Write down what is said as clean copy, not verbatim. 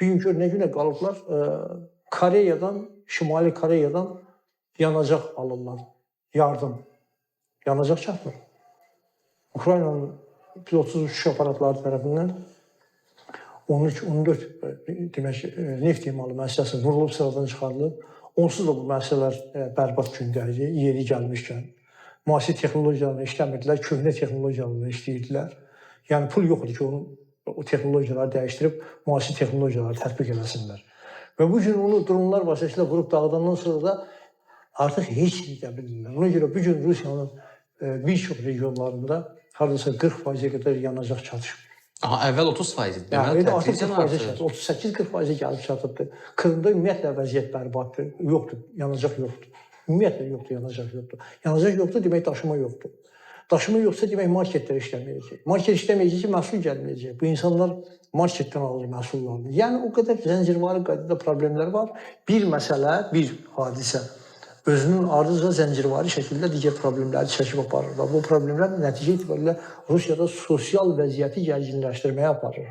Bir gün gör nə günə qalıblar, Koreyadan, Şimali Koreyadan yanacaq alırlar, yardım. Yanacaq çatmır. Ukraynanın pilotsuz uçuş aparatları tərəfindən 13-14 demək, neft emalı müəssisəsi vurulub, sıradan çıxarılıb. Onsuz da bu müəssisələr bərbad gündə idi, yeri gəlmişkən. Müasir texnologiyalarla işləmirdilər, köhnə texnologiyalarla işləyirdilər. Yəni pul yox idi ki, o texnologiyaları dəyişdirib, müasir texnologiyaları tətbiq eləsinlər. Və bu gün onu dronlar vasitəsilə vurub dağıdandan sonra da artıq heç edə bilmirlər. Ona görə bu gün Rusiyanın bir çox regionlarında hardasa 40%-ə qədər yanacaq çatışıb. Aha, əvvəl 30% idi. Yəni artıq 40%, 38-40% gəlib çatıbdır. Krımda ümumiyyətlə vəziyyət bərbaddır. Yoxdur, yanacaq yoxdur. Ümumiyyətlə yoxdur, yanacaq yoxdur. Yanacaq yoxdur demək daşıma yoxdur. Daşıma yoxsa demək marketlər işləməyəcək. Market işləməyəcək ki, məhsul gəlməyəcək. Bu insanlar marketdən alır məhsullarını. Yəni o qədər zəncirvari qaydada problemlər var. Bir məsələ, bir hadisə özünün ardıcıl zəncirvari şəkildə digər problemləri çəkib aparır. Bu problemlər nəticə itibarilə Rusiyada sosial vəziyyəti gərginləşdirməyə aparır.